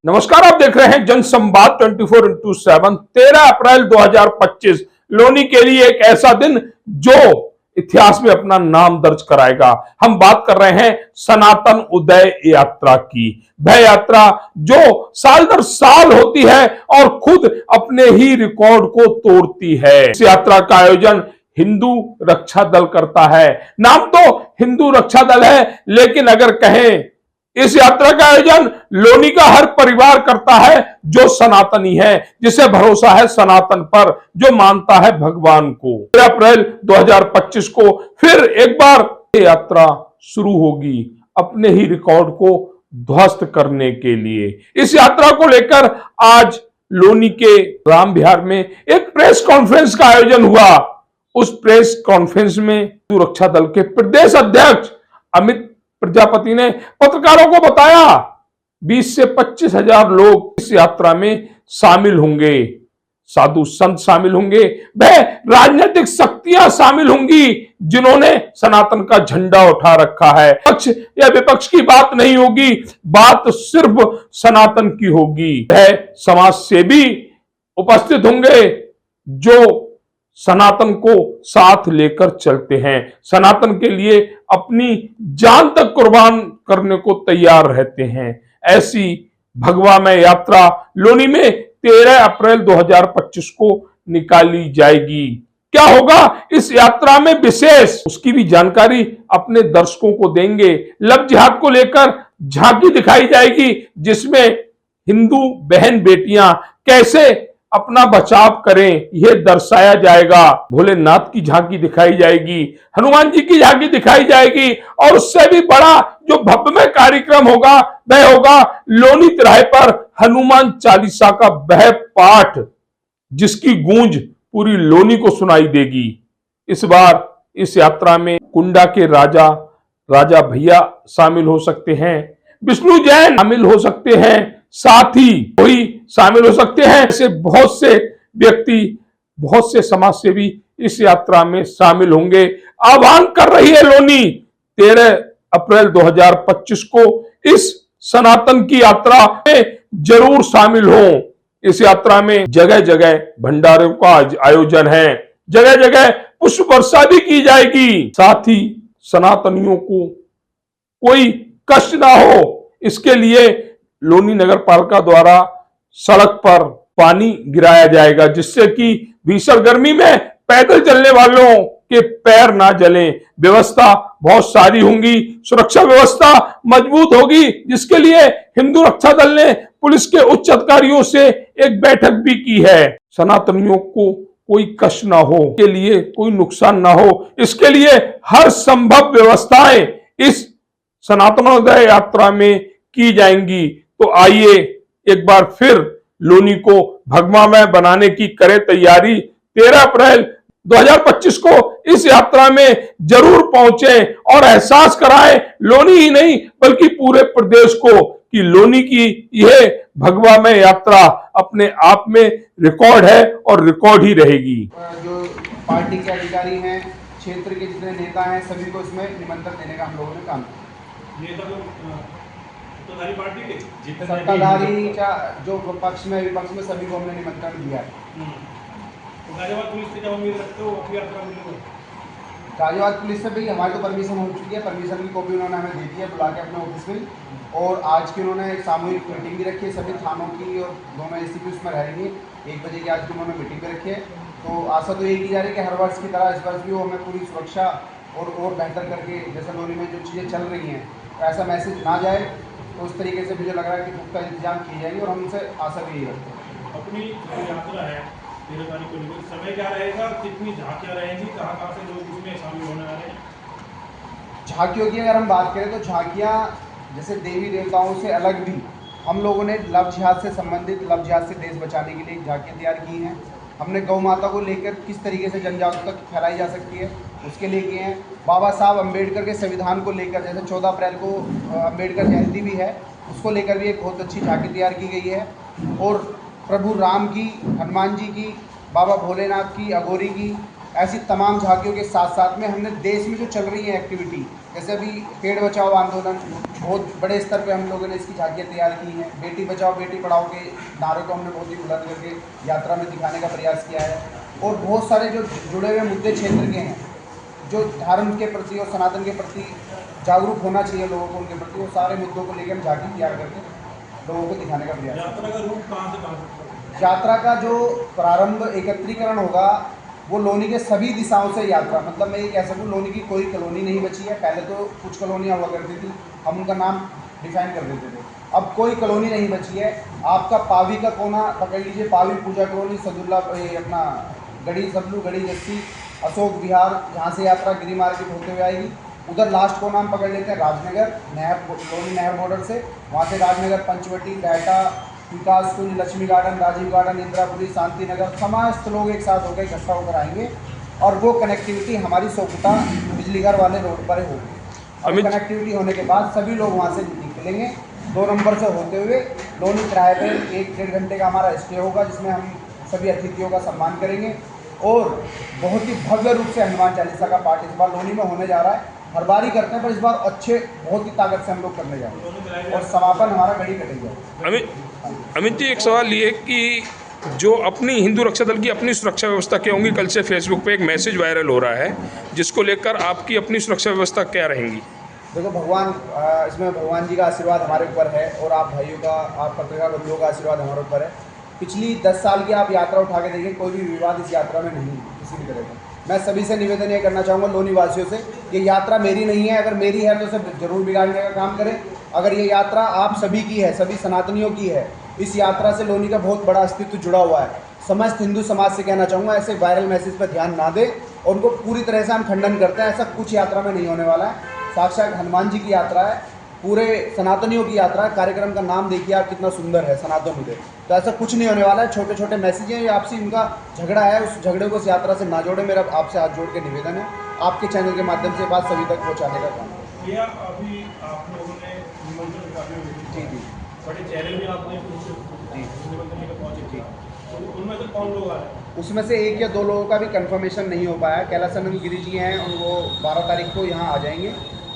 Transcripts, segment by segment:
नमस्कार, आप देख रहे हैं जनसंवाद 24x7। 13 अप्रैल 2025 लोनी के लिए एक ऐसा दिन जो इतिहास में अपना नाम दर्ज कराएगा। हम बात कर रहे हैं सनातन उदय यात्रा की। वह यात्रा जो साल दर साल होती है और खुद अपने ही रिकॉर्ड को तोड़ती है। इस यात्रा का आयोजन हिंदू रक्षा दल करता है। नाम तो हिंदू रक्षा दल है, लेकिन अगर कहें इस यात्रा का आयोजन लोनी का हर परिवार करता है जो सनातनी है, जिसे भरोसा है सनातन पर, जो मानता है भगवान को। 13 अप्रैल 2025 को फिर एक बार यात्रा शुरू होगी अपने ही रिकॉर्ड को ध्वस्त करने के लिए। इस यात्रा को लेकर आज लोनी के राम विहार में एक प्रेस कॉन्फ्रेंस का आयोजन हुआ। उस प्रेस कॉन्फ्रेंस में सुरक्षा दल के प्रदेश अध्यक्ष अमित प्रजापति ने पत्रकारों को बताया 20 से 25 हजार लोग इस यात्रा में शामिल होंगे। साधु संत शामिल होंगे, वह राजनीतिक शक्तियां शामिल होंगी जिन्होंने सनातन का झंडा उठा रखा है। पक्ष या विपक्ष की बात नहीं होगी, बात सिर्फ सनातन की होगी। वह समाज सेवी उपस्थित होंगे जो सनातन को साथ लेकर चलते हैं, सनातन के लिए अपनी जान तक कुर्बान करने को तैयार रहते हैं। ऐसी भगवामय यात्रा लोनी में 13 अप्रैल 2025 को निकाली जाएगी। क्या होगा इस यात्रा में विशेष, उसकी भी जानकारी अपने दर्शकों को देंगे। लव जिहाद को लेकर झांकी दिखाई जाएगी, जिसमें हिंदू बहन बेटियां कैसे अपना बचाव करें यह दर्शाया जाएगा। भोलेनाथ की झांकी दिखाई जाएगी, हनुमान जी की झांकी दिखाई जाएगी, और उससे भी बड़ा जो भव्यमय कार्यक्रम होगा वह होगा लोनी तिराहे पर हनुमान चालीसा का वह पाठ, जिसकी गूंज पूरी लोनी को सुनाई देगी। इस बार इस यात्रा में कुंडा के राजा भैया शामिल हो सकते हैं, विष्णु जैन शामिल हो सकते हैं, साथ ही कोई शामिल हो सकते हैं। ऐसे बहुत से व्यक्ति, बहुत से समाज सेवी इस यात्रा में शामिल होंगे। आह्वान कर रही है लोनी 13 अप्रैल 2025 को इस सनातन की यात्रा में जरूर शामिल हो। इस यात्रा में जगह जगह भंडारों का आयोजन है, जगह जगह पुष्प वर्षा भी की जाएगी। साथ ही सनातनियों को कोई कष्ट ना हो, इसके लिए लोनी नगर पालिका द्वारा सड़क पर पानी गिराया जाएगा, जिससे कि भीषण गर्मी में पैदल चलने वालों के पैर ना जलें। व्यवस्था बहुत सारी होंगी, सुरक्षा व्यवस्था मजबूत होगी, जिसके लिए हिंदू रक्षा दल ने पुलिस के उच्च अधिकारियों से एक बैठक भी की है। सनातनियों को कोई कष्ट ना हो, के लिए कोई नुकसान ना हो, इसके लिए हर संभव व्यवस्थाएं इस सनातनोदय यात्रा में की जाएंगी। तो आइए एक बार फिर लोनी को भगवामय बनाने की करें तैयारी। 13 अप्रैल 2025 को इस यात्रा में जरूर पहुंचे और एहसास कराएं, लोनी ही नहीं बल्कि पूरे प्रदेश को, कि लोनी की यह भगवामय यात्रा अपने आप में रिकॉर्ड है और रिकॉर्ड ही रहेगी। जो पार्टी के अधिकारी हैं, क्षेत्र के जितने नेता हैं, सभी को इसमें निमंत्रण देने का हम लोगों ने काम किया। सत्ताधारी जो पक्ष में विपक्ष में सभी को हमने निमंत्रण दिया है। गाजियाबाद पुलिस से जब उम्मीद रखते हो गाजियाबाद पुलिस से भी हमारी तो परमिशन हो चुकी है, परमिशन की कॉपी उन्होंने हमें दे दी है बुला के अपने ऑफिस में। और आज की उन्होंने एक सामूहिक मीटिंग भी रखी है सभी थानों की, और दोनों एसीपी उसमें रहेंगे। 1 बजे की आज की उन्होंने मीटिंग भी रखी है। तो आशा तो यही की जा रही है कि हर वर्ष की तरह इस वर्ष भी वो हमें पूरी सुरक्षा और बेहतर करके, जैसे लोनी में जो चीज़ें चल रही हैं ऐसा मैसेज ना जाए, तो उस तरीके से मुझे लग रहा है कि पुख्ता इंतजाम किए जाएंगे, और हम उनसे आशा भी यही रखते हैं। अपनी यात्रा है 13 तारीख को लेकर समय क्या रहेगा, कितनी झांकियाँ रहेंगी, कहाँ से लोग इसमें शामिल होने वाले हैं? झांकियों की अगर हम बात करें तो झांकियाँ जैसे देवी देवताओं से अलग भी हम लोगों ने लव जिहाद से संबंधित, लव जिहाद से देश बचाने के लिए झांकियाँ तैयार की हैं। हमने गौ माता को लेकर किस तरीके से जन जागरूकता फैलाई जा सकती है उसके लिए किए हैं। बाबा साहब अम्बेडकर के संविधान को लेकर, जैसे 14 अप्रैल को अम्बेडकर जयंती भी है, उसको लेकर भी एक बहुत अच्छी झांकी तैयार की गई है। और प्रभु राम की, हनुमान जी की, बाबा भोलेनाथ की, अघोरी की, ऐसी तमाम झांकियों के साथ साथ में हमने देश में जो चल रही है एक्टिविटी, जैसे अभी पेड़ बचाओ आंदोलन, बहुत बड़े स्तर पे हम लोगों ने इसकी झांकियाँ तैयार की हैं। बेटी बचाओ बेटी पढ़ाओ के नारे को हमने बहुत ही बुलंद करके यात्रा में दिखाने का प्रयास किया है। और बहुत सारे जो जुड़े हुए मुद्दे क्षेत्र के हैं, जो धर्म के प्रति और सनातन के प्रति जागरूक होना चाहिए लोगों को, उनके प्रति, वो सारे मुद्दों को लेकर हम झांकी तैयार करके लोगों को दिखाने का प्रयास। यात्रा का रूट कहाँ से कहाँ तक? यात्रा का जो प्रारंभ एकत्रीकरण होगा वो लोनी के सभी दिशाओं से यात्रा, मतलब मैं ये कह सकूँ लोनी की कोई कॉलोनी नहीं बची है। पहले तो कुछ कॉलोनियाँ हुआ करती थी, हम उनका नाम डिफाइन कर देते थे, अब कोई कॉलोनी नहीं बची है। आपका पावी का कोना पकड़ लीजिए, पावी पूजा कॉलोनी, सदुल्ला अपना गढ़ी सबलू, गढ़ी जस्सी, अशोक विहार, जहाँ से यात्रा गिरी मार्केट होते हुए आएगी, उधर लास्ट को नाम पकड़ लेते हैं राजनगर, नहर, लोनी नहर बॉर्डर से, वहाँ से राजनगर, पंचवटी, डाटा, विकास कुंज, लक्ष्मी गार्डन, राजीव गार्डन, इंदिरापुरी, शांति नगर, समस्त लोग एक साथ होकर इकट्ठा होकर आएंगे और वो कनेक्टिविटी हमारी सोकुटा बिजली घर वाले रोड पर होगी। और कनेक्टिविटी होने के बाद सभी लोग वहाँ से निकलेंगे 2 नंबर से होते हुए लोनी किराए पर 1-1.5 घंटे का हमारा स्टे होगा, जिसमें हम सभी अतिथियों का सम्मान करेंगे। और बहुत ही भव्य रूप से हनुमान चालीसा का पाठ इस बार लोनी में होने जा रहा है। हर बार ही करते हैं पर इस बार अच्छे बहुत ही ताकत से हम लोग करने जा रहे हैं और समापन हमारा गढ़ी कटेगा। अमित जी, एक सवाल ये कि जो अपनी हिंदू रक्षा दल की अपनी सुरक्षा व्यवस्था क्या होंगी, कल से फेसबुक पे एक मैसेज वायरल हो रहा है जिसको लेकर आपकी अपनी सुरक्षा व्यवस्था क्या रहेंगी? देखो भगवान, इसमें भगवान जी का आशीर्वाद हमारे ऊपर है और आप भाइयों का, आप पत्रकार बंधुओं का आशीर्वाद हमारे ऊपर है। पिछली 10 साल की आप यात्रा उठा के देखिए, कोई भी विवाद इस यात्रा में नहीं किसी भी तरह का। मैं सभी से निवेदन ये करना चाहूँगा लोनी वासियों से, ये यात्रा मेरी नहीं है, अगर मेरी है तो सब जरूर बिगाड़ने का काम करें। अगर ये यात्रा आप सभी की है, सभी सनातनियों की है, इस यात्रा से लोनी का बहुत बड़ा अस्तित्व जुड़ा हुआ है। समस्त हिंदू समाज से कहना चाहूँगा ऐसे वायरल मैसेज पर ध्यान ना दें और उनको पूरी तरह से हम खंडन करते हैं। ऐसा कुछ यात्रा में नहीं होने वाला है, साक्षात हनुमान जी की यात्रा है, पूरे सनातनियों की यात्रा है। कार्यक्रम का नाम देखिए आप, कितना सुंदर है, सनातन उदय। तो ऐसा कुछ नहीं होने वाला है। छोटे छोटे मैसेज हैं, आपसी उनका झगड़ा है, उस झगड़े को इस यात्रा से ना जोड़े। मेरा आपसे हाथ जोड़ के निवेदन है, आपके चैनल के माध्यम से बात सभी तक पहुँचाने का काम है। भैया अभी आप लोगों ने निमंत्रण काफी जी बड़े चेहरे भी आपने निमंत्रण लेकर पहुंचे थे, तो उनमें से कौन लोग आ रहे हैं? उसमें से 1 या 2 लोगों का भी कंफर्मेशन नहीं हो पाया। कैलासानंद गिरी जी हैं, वो 12 तारीख को यहाँ आ जाएंगे,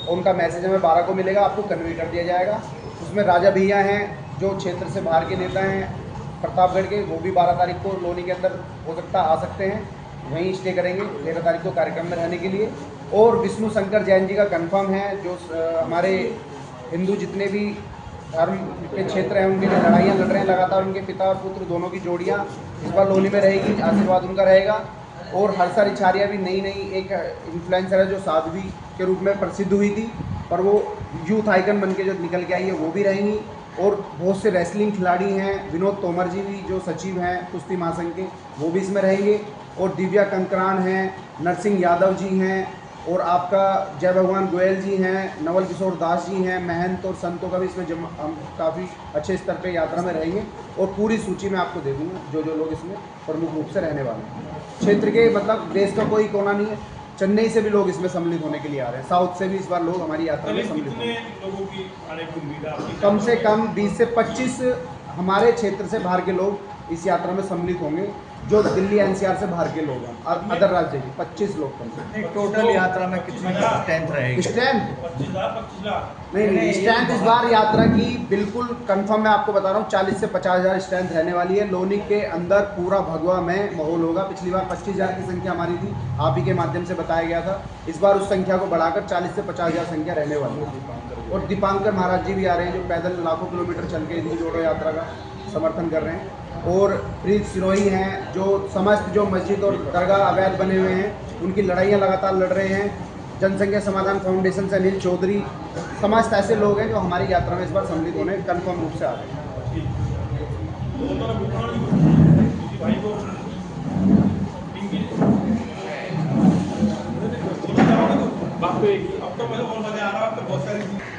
उनका मैसेज हमें 12 को मिलेगा, आपको कन्वे कर दिया जाएगा। उसमें राजा भैया हैं जो क्षेत्र से बाहर के नेता हैं प्रतापगढ़ के, वो भी 12 तारीख को लोनी के अंदर हो सकता आ सकते हैं, वहीं स्टे करेंगे 13 तारीख को कार्यक्रम में रहने के लिए। और विष्णु शंकर जैन जी का कंफर्म है, जो हमारे हिंदू जितने भी धर्म के क्षेत्र हैं उनके लिए लड़ाइयाँ लड़ रहे हैं लगातार, उनके पिता और पुत्र दोनों की जोड़ियाँ इस बार लोनी में रहेगी, आशीर्वाद उनका रहेगा। और हर्षा रिछारिया भी नई एक इन्फ्लुएंसर है जो साध्वी के रूप में प्रसिद्ध हुई थी, पर वो यूथ आइकन बन के जो निकल के आई है, वो भी रहेंगी। और बहुत से रेसलिंग खिलाड़ी हैं, विनोद तोमर जी भी जो सचिव हैं कुश्ती महासंघ के, वो भी इसमें रहेंगे। और दिव्या कंकरान हैं, नरसिंह यादव जी हैं, और आपका जय भगवान गोयल जी हैं, नवल किशोर दास जी हैं, महंत और संतों का भी इसमें हम काफ़ी अच्छे स्तर पे यात्रा में रहेंगे। और पूरी सूची में आपको दे दूँगा जो लोग इसमें प्रमुख रूप से रहने वाले हैं। क्षेत्र के, मतलब देश का कोई कोना नहीं है, चेन्नई से भी लोग इसमें सम्मिलित होने के लिए आ रहे हैं, साउथ से भी इस बार लोग हमारी यात्रा में सम्मिलित होंगे। लोगों की आने की उम्मीद है आपकी? कम से कम 20 से 25 हमारे क्षेत्र से बाहर के लोग इस यात्रा में सम्मिलित होंगे, जो दिल्ली एनसीआर से बाहर के लोग हैं, अदर राज्य के 25 लोग कम से। टोटल यात्रा में कितनी स्ट्रेंथ रहेगी? स्ट्रेंथ 25 लाख नहीं, स्ट्रेंथ इस बार यात्रा की बिल्कुल कंफर्म मैं आपको बता रहा हूँ 40 से 50,000 स्ट्रेंथ रहने वाली है। लोनी के अंदर पूरा भगवा में माहौल होगा। पिछली बार 25,000 की संख्या हमारी थी, आप ही के माध्यम से बताया गया था। इस बार उस संख्या को बढ़ाकर 40 से 50,000 संख्या रहने वाली है। और दीपांकर महाराज जी भी आ रहे हैं, जो पैदल लाखों किलोमीटर चल के हिंदू जोड़ो यात्रा का समर्थन कर रहे हैं। और प्रीत सिरोही हैं, जो समस्त जो मस्जिद और दरगाह अवैध बने हुए हैं उनकी लड़ाइयाँ लगातार लड़ रहे हैं। जनसंख्या समाधान फाउंडेशन से अनिल चौधरी, समस्त ऐसे लोग हैं जो हमारी यात्रा में इस बार सम्मिलित होने कन्फर्म रूप से आ रहे हैं।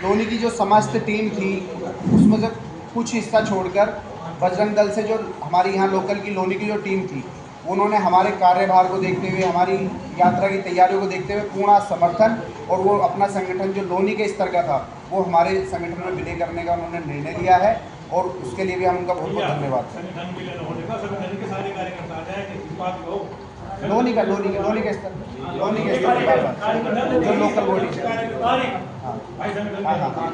लोनी की जो समस्त टीम थी उसमें से कुछ हिस्सा छोड़कर बजरंग दल से जो हमारी यहाँ लोकल की लोनी की जो टीम थी, उन्होंने हमारे कार्यभार को देखते हुए, हमारी यात्रा की तैयारियों को देखते हुए पूर्ण समर्थन, और वो अपना संगठन जो लोनी के स्तर का था वो हमारे संगठन में विलय करने का उन्होंने निर्णय लिया है, और उसके लिए भी हम उनका बहुत बहुत धन्यवाद। लोनी का स्तर जो लोकल बॉडी है। हाँ,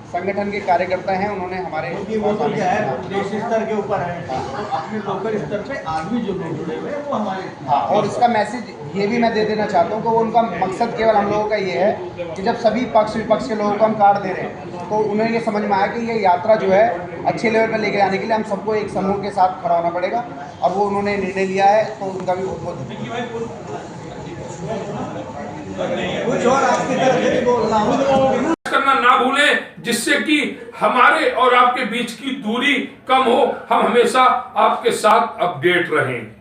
संगठन के कार्यकर्ता हैं, उन्होंने हमारे ये वो तो क्या है देश स्तर के ऊपर है, तो अपने लोकल स्तर पे आदमी जो लोग जुड़े हुए हैं वो हमारे। हाँ, और इसका मैसेज ये भी मैं दे देना चाहता हूँ कि वो उनका मकसद केवल हम लोगों का ये है कि जब सभी पक्ष विपक्ष के लोगों को हम कार्ड दे रहे हैं तो उन्हें ये समझ में आया कि ये यात्रा जो है अच्छे लेवल पर लेके जाने के लिए हम सबको एक समूह के साथ खड़ा होना पड़ेगा, और वो उन्होंने निर्णय लिया है, तो उनका भी बहुत बहुत कुछ और आपकी तरफ से भी बोलना हो करना ना भूलें, जिससे कि हमारे और आपके बीच की दूरी कम हो। हम हमेशा आपके साथ अपडेट रहें।